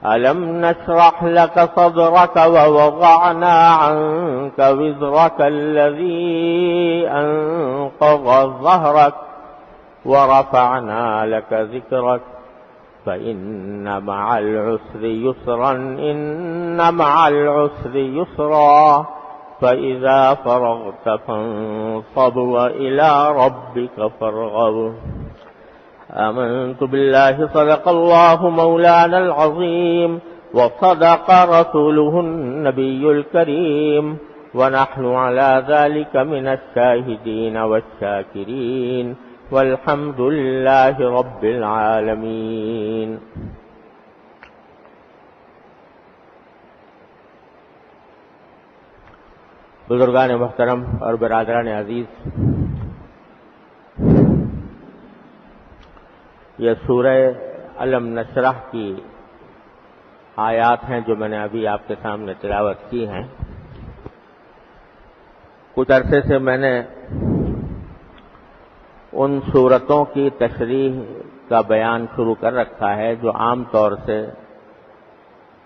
ألم نشرح لك صدرك ووضعنا عنك وزرك الذي أنقض ظهرك ورفعنا لك ذكرك فإن مع العسر يسرا إن مع العسر يسرا فإذا فرغت فانصب وإلى ربك فارغب آمنت بالله صدق الله مولانا العظيم وصدق رسوله النبي الكريم ونحن على ذلك من الشاهدين والشاكرين والحمد لله رب العالمين. بزرگان محترم اور برادران عزیز، یہ سورہ الم نشرح کی آیات ہیں جو میں نے ابھی آپ کے سامنے تلاوت کی ہیں. کچھ عرصے سے میں نے ان صورتوں کی تشریح کا بیان شروع کر رکھا ہے جو عام طور سے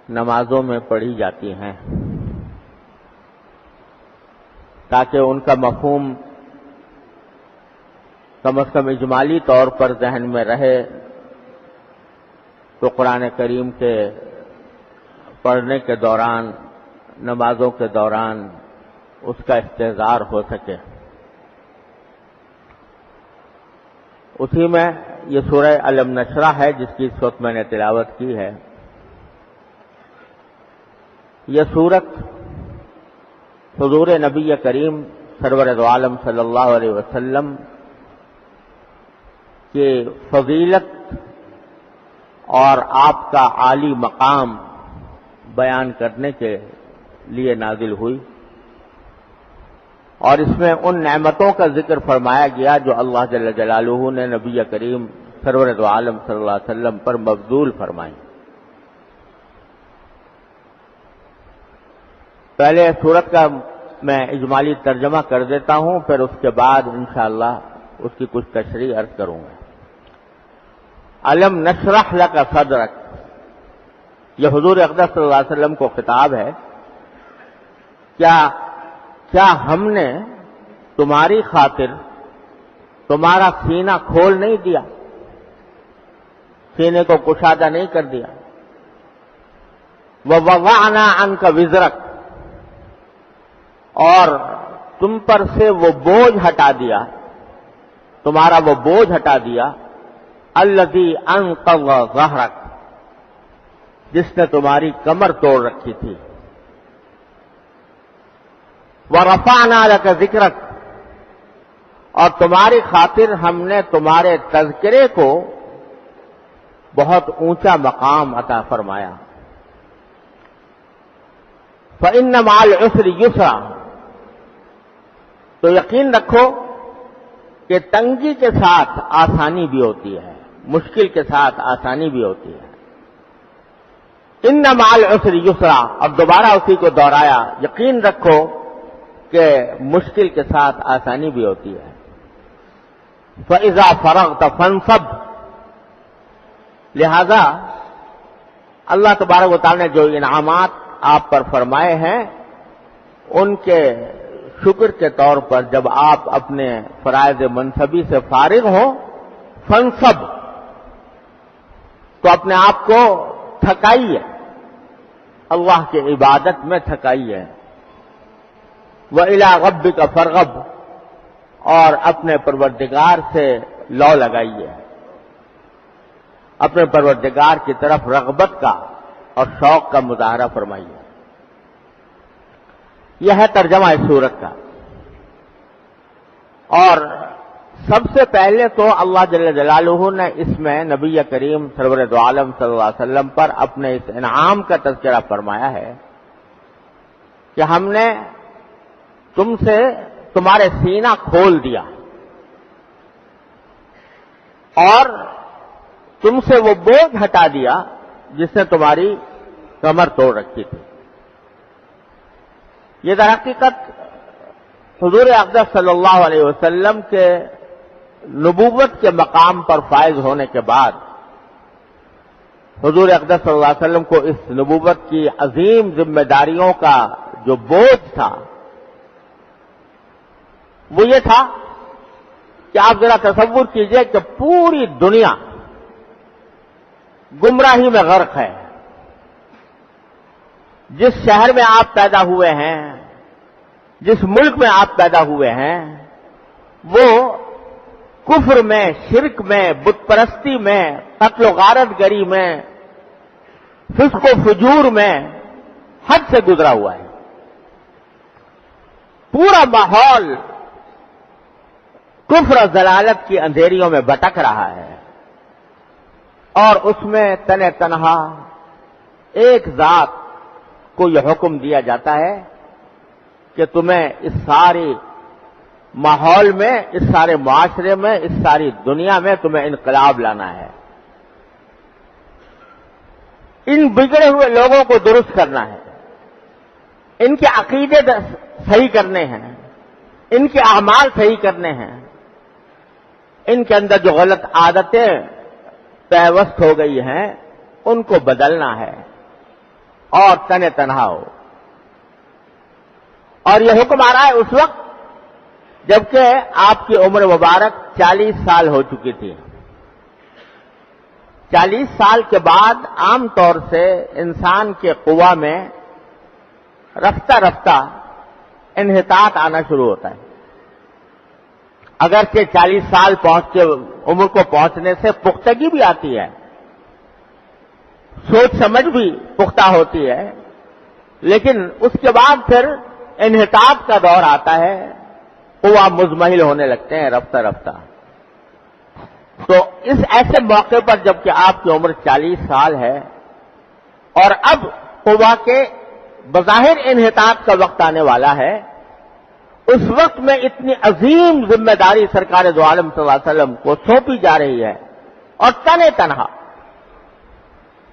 نمازوں میں پڑھی جاتی ہیں، تاکہ ان کا مفہوم کم از کم اجمالی طور پر ذہن میں رہے تو قرآن کریم کے پڑھنے کے دوران، نمازوں کے دوران اس کا استحضار ہو سکے. اسی میں یہ سورہ الم نشرح ہے جس کی اس وقت میں نے تلاوت کی ہے. یہ سورت حضور نبی کریم سرور دو عالم صلی اللہ علیہ وسلم کی فضیلت اور آپ کا عالی مقام بیان کرنے کے لیے نازل ہوئی، اور اس میں ان نعمتوں کا ذکر فرمایا گیا جو اللہ جل جلالہ نے نبی کریم سرور دو عالم صلی اللہ علیہ وسلم پر مبذول فرمائی. پہلے سورت کا میں اجمالی ترجمہ کر دیتا ہوں، پھر اس کے بعد انشاءاللہ اس کی کچھ تشریح عرض کروں گا. الم نشرح لک صدرک، یہ حضور اقدس صلی اللہ علیہ وسلم کو خطاب ہے. کیا ہم نے تمہاری خاطر تمہارا سینہ کھول نہیں دیا، سینے کو کشادہ نہیں کر دیا؟ وَوَضَعْنَا عَنْكَ وِزْرَكَ، اور تم پر سے وہ بوجھ ہٹا دیا، تمہارا وہ بوجھ ہٹا دیا، الَّذِي أَنقَضَ ظَهْرَكَ، جس نے تمہاری کمر توڑ رکھی تھی. وَرَفَعْنَا لَكَ ذِكْرَكَ، اور تمہاری خاطر ہم نے تمہارے تذکرے کو بہت اونچا مقام عطا فرمایا. فَإِنَّ مَعَ الْعُسْرِ يُسْرًا، تو یقین رکھو کہ تنگی کے ساتھ آسانی بھی ہوتی ہے، مشکل کے ساتھ آسانی بھی ہوتی ہے. اِنَّ مَعَ الْعُسْرِ يُسْرًا، اور دوبارہ اسی کو دہرایا، یقین رکھو کہ مشکل کے ساتھ آسانی بھی ہوتی ہے. فَإِذَا فَرَغْتَ فَانصَبْ، لہذا اللہ تبارک و تعالی نے جو انعامات آپ پر فرمائے ہیں ان کے شکر کے طور پر جب آپ اپنے فرائض منصبی سے فارغ ہوں، فَانصَبْ، تو اپنے آپ کو تھکائیے، اللہ کی عبادت میں تھکائیے. وَإِلَىٰ رَبِّكَ فَارْغَب، اور اپنے پروردگار سے لو لگائیے، اپنے پروردگار کی طرف رغبت کا اور شوق کا مظاہرہ فرمائیے. یہ ہے ترجمہ اس سورت کا. اور سب سے پہلے تو اللہ جل جلالہ نے اس میں نبی کریم سرور دو عالم صلی اللہ علیہ وسلم پر اپنے اس انعام کا تذکرہ فرمایا ہے کہ ہم نے تم سے تمہارے سینہ کھول دیا اور تم سے وہ بوجھ ہٹا دیا جس نے تمہاری کمر توڑ رکھی تھی. یہ در حقیقت حضور اقدس صلی اللہ علیہ وسلم کے نبوت کے مقام پر فائز ہونے کے بعد حضور اقدس صلی اللہ علیہ وسلم کو اس نبوت کی عظیم ذمہ داریوں کا جو بوجھ تھا وہ یہ تھا کہ آپ ذرا تصور کیجئے کہ پوری دنیا گمراہی میں غرق ہے. جس شہر میں آپ پیدا ہوئے ہیں، جس ملک میں آپ پیدا ہوئے ہیں، وہ کفر میں، شرک میں، بت پرستی میں، قتل و غارت گری میں، فسق و فجور میں حد سے گزرا ہوا ہے. پورا ماحول کفر و ضلالت کی اندھیریوں میں بھٹک رہا ہے، اور اس میں تنہ تنہا ایک ذات کو یہ حکم دیا جاتا ہے کہ تمہیں اس سارے ماحول میں، اس سارے معاشرے میں، اس ساری دنیا میں تمہیں انقلاب لانا ہے. ان بگڑے ہوئے لوگوں کو درست کرنا ہے، ان کے عقیدے صحیح کرنے ہیں، ان کے اعمال صحیح کرنے ہیں، ان کے اندر جو غلط عادتیں پیوست ہو گئی ہیں ان کو بدلنا ہے اور تنہ تنہا ہو. اور یہ حکم آ رہا ہے اس وقت جبکہ آپ کی عمر مبارک 40 سال ہو چکی تھی. 40 سال کے بعد عام طور سے انسان کے قوا میں رفتہ رفتہ انحطاط آنا شروع ہوتا ہے. اگرچہ 40 سال عمر کو پہنچنے سے پختگی بھی آتی ہے، سوچ سمجھ بھی پختہ ہوتی ہے، لیکن اس کے بعد پھر انحطاط کا دور آتا ہے، قوا مزمحل ہونے لگتے ہیں رفتہ رفتہ. تو اس ایسے موقع پر جبکہ آپ کی عمر 40 سال ہے اور اب قوا کے بظاہر انحطاط کا وقت آنے والا ہے، اس وقت میں اتنی عظیم ذمہ داری سرکار دو عالم صلی اللہ علیہ وسلم کو سونپی جا رہی ہے، اور تنہ تنہا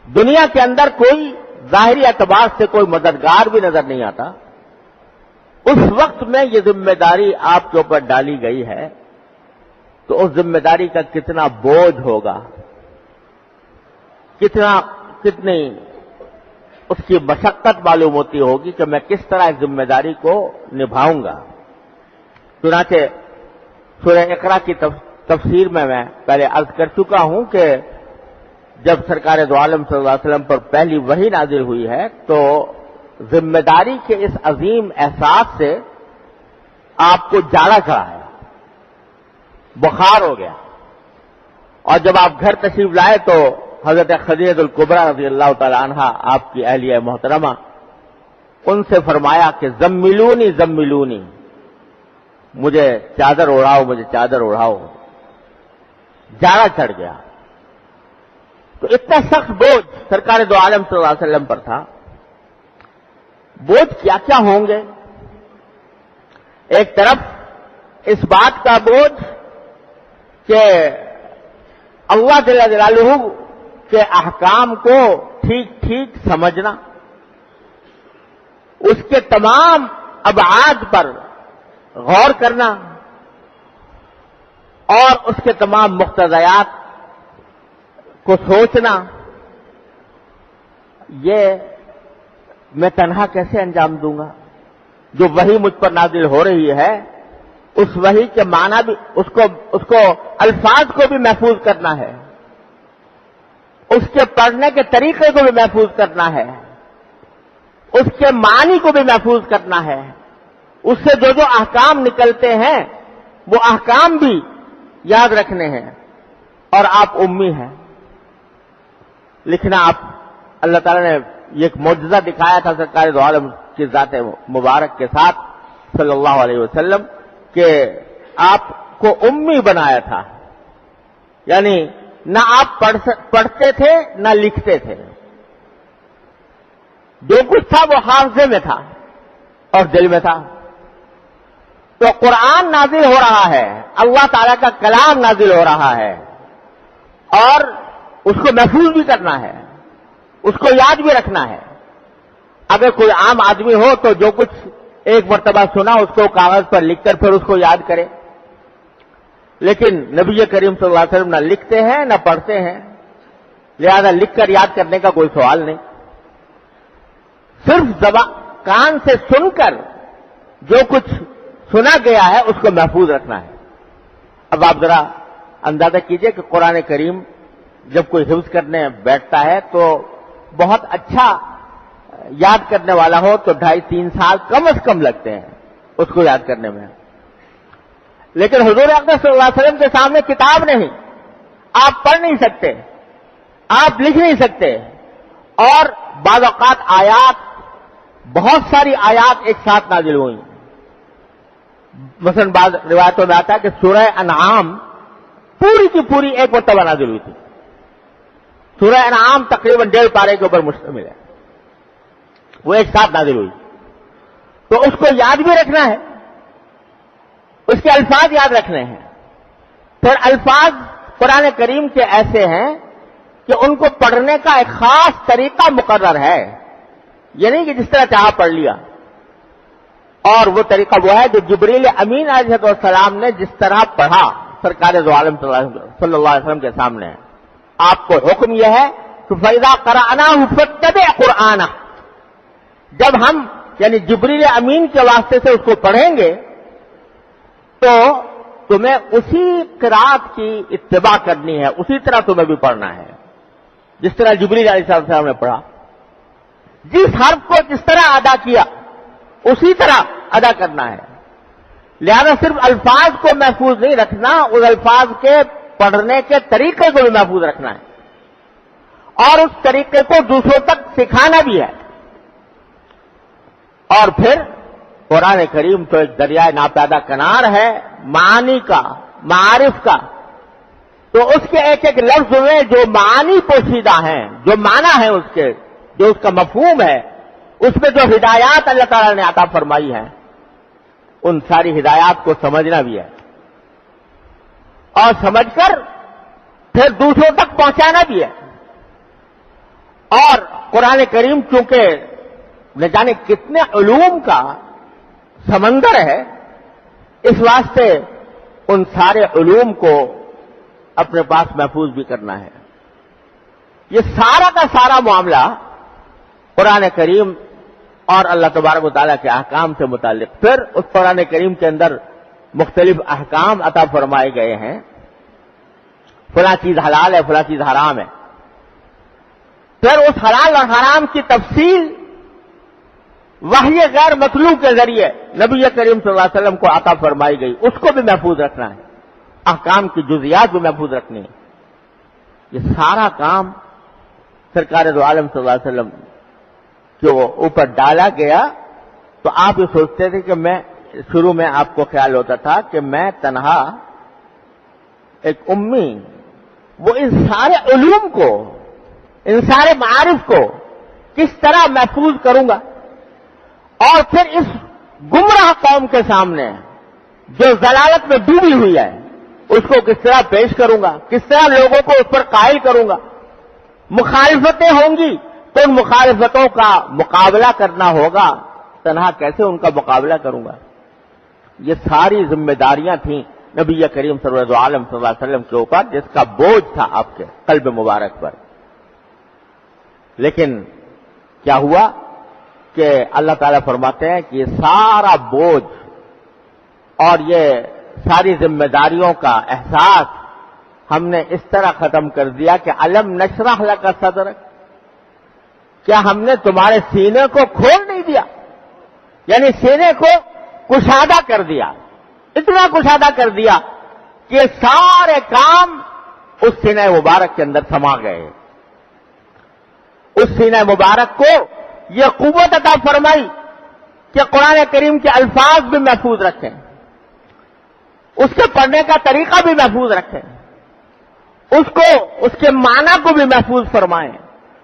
دنیا کے اندر کوئی ظاہری اعتبار سے کوئی مددگار بھی نظر نہیں آتا. اس وقت میں یہ ذمہ داری آپ کے اوپر ڈالی گئی ہے، تو اس ذمہ داری کا کتنا بوجھ ہوگا، کتنی اس کی مشقت معلوم ہوتی ہوگی کہ میں کس طرح اس ذمہ داری کو نبھاؤں گا. چنانچہ سورہ اقرا کی تفسیر میں پہلے عرض کر چکا ہوں کہ جب سرکار دو عالم صلی اللہ علیہ وسلم پر پہلی وحی نازل ہوئی ہے تو ذمہ داری کے اس عظیم احساس سے آپ کو جاڑا چڑھا ہے، بخار ہو گیا. اور جب آپ گھر تشریف لائے تو حضرت خدیجہ الکبریٰ رضی اللہ تعالی عنہا آپ کی اہلیہ محترمہ، ان سے فرمایا کہ زملونی زملونی، مجھے چادر اڑاؤ، مجھے چادر اڑاؤ. جاڑا چڑھ گیا. تو اتنا سخت بوجھ سرکار دو عالم صلی اللہ علیہ وسلم پر تھا. بوجھ کیا کیا ہوں گے؟ ایک طرف اس بات کا بوجھ کہ اللہ جل جلالہ کے احکام کو ٹھیک ٹھیک سمجھنا، اس کے تمام ابعاد پر غور کرنا اور اس کے تمام مقتضیات کو سوچنا. یہ میں تنہا کیسے انجام دوں گا؟ جو وحی مجھ پر نازل ہو رہی ہے اس وحی کے معنی بھی، اس کو الفاظ کو بھی محفوظ کرنا ہے، اس کے پڑھنے کے طریقے کو بھی محفوظ کرنا ہے، اس کے معنی کو بھی محفوظ کرنا ہے، اس سے جو احکام نکلتے ہیں وہ احکام بھی یاد رکھنے ہیں. اور آپ امی ہیں. لکھنا آپ، اللہ تعالیٰ نے یہ ایک معجزہ دکھایا تھا سرکار دو عالم کی ذات مبارک کے ساتھ صلی اللہ علیہ وسلم کہ آپ کو امی بنایا تھا. یعنی نہ آپ پڑھتے تھے نہ لکھتے تھے، جو کچھ تھا وہ حافظے میں تھا اور دل میں تھا. تو قرآن نازل ہو رہا ہے، اللہ تعالیٰ کا کلام نازل ہو رہا ہے، اور اس کو محفوظ بھی کرنا ہے، اس کو یاد بھی رکھنا ہے. اگر کوئی عام آدمی ہو تو جو کچھ ایک مرتبہ سنا اس کو کاغذ پر لکھ کر پھر اس کو یاد کرے، لیکن نبی کریم صلی اللہ علیہ وسلم نہ لکھتے ہیں نہ پڑھتے ہیں. لہذا لکھ کر یاد کرنے کا کوئی سوال نہیں، صرف کان سے سن کر جو کچھ سنا گیا ہے اس کو محفوظ رکھنا ہے۔ اب آپ ذرا اندازہ کیجئے کہ قرآن کریم جب کوئی حفظ کرنے بیٹھتا ہے تو بہت اچھا یاد کرنے والا ہو تو 2.5-3 سال کم از کم لگتے ہیں اس کو یاد کرنے میں، لیکن حضور اقدس صلی اللہ علیہ وسلم کے سامنے کتاب نہیں، آپ پڑھ نہیں سکتے، آپ لکھ نہیں سکتے، اور بعض اوقات آیات، بہت ساری آیات ایک ساتھ نازل ہوئی۔ مثلا بعض روایتوں میں آتا ہے کہ سورہ انعام پوری کی پوری ایک مرتبہ نازل ہوئی تھی۔ سورہ انعام تقریباً 1.5 پارے کے اوپر مشتمل ہے، وہ ایک ساتھ نازل ہوئی، تو اس کو یاد بھی رکھنا ہے، اس کے الفاظ یاد رکھنے ہیں۔ پھر الفاظ قرآن کریم کے ایسے ہیں کہ ان کو پڑھنے کا ایک خاص طریقہ مقرر ہے، یہ نہیں کہ جس طرح چاہا پڑھ لیا، اور وہ طریقہ وہ ہے جو جبریل امین علیہ السلام نے جس طرح پڑھا سرکار دو عالم صلی اللہ علیہ وسلم کے سامنے۔ آپ کو حکم یہ ہے کہ فَإِذَا قَرَأْنَاهُ فَاتَّبِعْ قُرْآنَهُ، جب ہم یعنی جبریل امین کے واسطے سے اس کو پڑھیں گے تو تمہیں اسی قرات کی اتباع کرنی ہے، اسی طرح تمہیں بھی پڑھنا ہے جس طرح جبریل علیہ السلام نے پڑھا، جس حرف کو جس طرح ادا کیا اسی طرح ادا کرنا ہے۔ لہذا صرف الفاظ کو محفوظ نہیں رکھنا، اس الفاظ کے پڑھنے کے طریقے کو بھی محفوظ رکھنا ہے، اور اس طریقے کو دوسروں تک سکھانا بھی ہے۔ اور پھر قرآن کریم تو ایک دریائے ناپیدا کنار ہے معانی کا، معارف کا، تو اس کے ایک ایک لفظ میں جو معانی پوشیدہ ہیں، جو معنی ہے اس کے، جو اس کا مفہوم ہے، اس میں جو ہدایات اللہ تعالیٰ نے عطا فرمائی ہیں، ان ساری ہدایات کو سمجھنا بھی ہے، اور سمجھ کر پھر دوسروں تک پہنچانا بھی ہے۔ اور قرآن کریم چونکہ نہ جانے کتنے علوم کا سمندر ہے، اس واسطے ان سارے علوم کو اپنے پاس محفوظ بھی کرنا ہے۔ یہ سارا کا سارا معاملہ قرآن کریم اور اللہ تبارک و تعالیٰ کے احکام سے متعلق۔ پھر اس قرآن کریم کے اندر مختلف احکام عطا فرمائے گئے ہیں، فلاں چیز حلال ہے، فلاں چیز حرام ہے، پھر اس حلال اور حرام کی تفصیل وحی غیر مطلوع کے ذریعے نبی کریم صلی اللہ علیہ وسلم کو عطا فرمائی گئی، اس کو بھی محفوظ رکھنا ہے، احکام کی جزیات بھی محفوظ رکھنی ہے۔ یہ سارا کام سرکار دو عالم صلی اللہ علیہ وسلم کے اوپر ڈالا گیا، تو آپ یہ سوچتے تھے کہ میں شروع میں آپ کو خیال ہوتا تھا کہ میں تنہا ایک امی وہ ان سارے علوم کو، ان سارے معارف کو کس طرح محفوظ کروں گا، اور پھر اس گمراہ قوم کے سامنے جو ضلالت میں ڈوبی ہوئی ہے اس کو کس طرح پیش کروں گا، کس طرح لوگوں کو اس پر قائل کروں گا۔ مخالفتیں ہوں گی تو ان مخالفتوں کا مقابلہ کرنا ہوگا، تنہا کیسے ان کا مقابلہ کروں گا۔ یہ ساری ذمہ داریاں تھیں نبی کریم صلی اللہ علیہ وسلم کے اوپر، جس کا بوجھ تھا آپ کے قلب مبارک پر۔ لیکن کیا ہوا کہ اللہ تعالیٰ فرماتے ہیں کہ یہ سارا بوجھ اور یہ ساری ذمہ داریوں کا احساس ہم نے اس طرح ختم کر دیا کہ الم نشرح لک صدرک، کیا ہم نے تمہارے سینے کو کھول نہیں دیا، یعنی سینے کو کشادہ کر دیا، اتنا کشادہ کر دیا کہ سارے کام اس سینہ مبارک کے اندر سما گئے۔ اس سینہ مبارک کو یہ قوت عطا فرمائی کہ قرآن کریم کے الفاظ بھی محفوظ رکھیں، اس کے پڑھنے کا طریقہ بھی محفوظ رکھیں، اس کے معنی کو بھی محفوظ فرمائیں،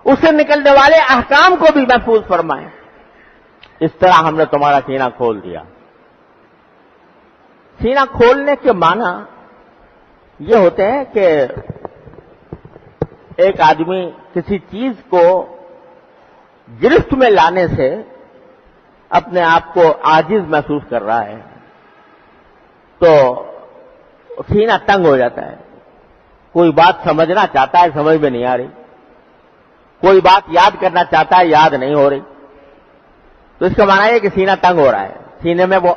اس سے نکلنے والے احکام کو بھی محفوظ فرمائیں۔ اس طرح ہم نے تمہارا سینہ کھول دیا۔ سینہ کھولنے کے معنی یہ ہوتے ہیں کہ ایک آدمی کسی چیز کو گرفت میں لانے سے اپنے آپ کو عاجز محسوس کر رہا ہے تو سینہ تنگ ہو جاتا ہے، کوئی بات سمجھنا چاہتا ہے، سمجھ میں نہیں آ رہی، کوئی بات یاد کرنا چاہتا ہے، یاد نہیں ہو رہی، تو اس کا معنی ہے کہ سینہ تنگ ہو رہا ہے، سینے میں وہ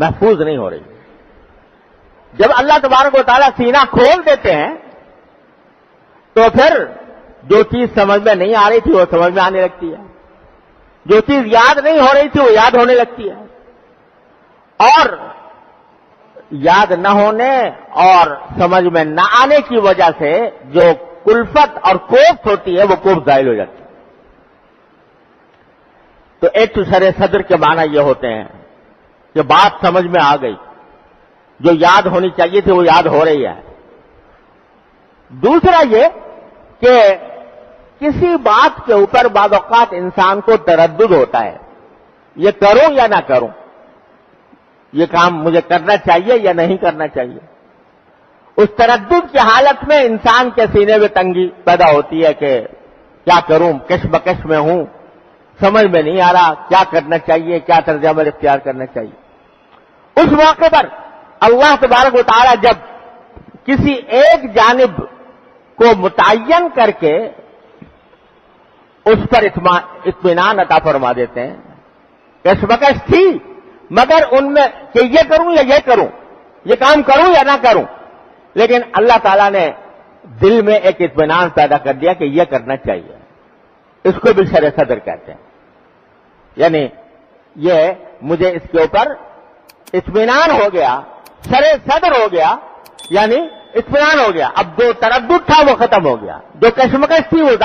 محفوظ نہیں ہو رہی۔ جب اللہ تبارک و تعالیٰ سینہ کھول دیتے ہیں تو پھر جو چیز سمجھ میں نہیں آ رہی تھی وہ سمجھ میں آنے لگتی ہے، جو چیز یاد نہیں ہو رہی تھی وہ یاد ہونے لگتی ہے، اور یاد نہ ہونے اور سمجھ میں نہ آنے کی وجہ سے جو کلفت اور کوفت ہوتی ہے وہ کوفت ظاہر ہو جاتی ہے۔ تو ایک تو سر صدر کے معنی یہ ہوتے ہیں کہ بات سمجھ میں آ گئی، جو یاد ہونی چاہیے تھی وہ یاد ہو رہی ہے۔ دوسرا یہ کہ کسی بات کے اوپر بعض اوقات انسان کو تردد ہوتا ہے، یہ کروں یا نہ کروں، یہ کام مجھے کرنا چاہیے یا نہیں کرنا چاہیے۔ اس تردد کی حالت میں انسان کے سینے میں تنگی پیدا ہوتی ہے کہ کیا کروں، کش بکش میں ہوں، سمجھ میں نہیں آ رہا کیا کرنا چاہیے، کیا طرز عمل اختیار کرنا چاہیے۔ اس موقع پر اللہ تبارک و تعالی جب کسی ایک جانب کو متعین کر کے اس پر اطمینان عطا فرما دیتے ہیں، کش بکش تھی مگر ان میں کہ یہ کروں یا یہ کروں، یہ کام کروں یا نہ کروں، لیکن اللہ تعالیٰ نے دل میں ایک اطمینان پیدا کر دیا کہ یہ کرنا چاہیے۔ اس کو بھی شرع صدر کہتے ہیں، یعنی یہ مجھے اس کے اوپر اطمینان ہو گیا، شرع صدر ہو گیا، یعنی اطمینان ہو گیا، اب جو تردد تھا وہ ختم ہو گیا، جو کشمکش تھی وہ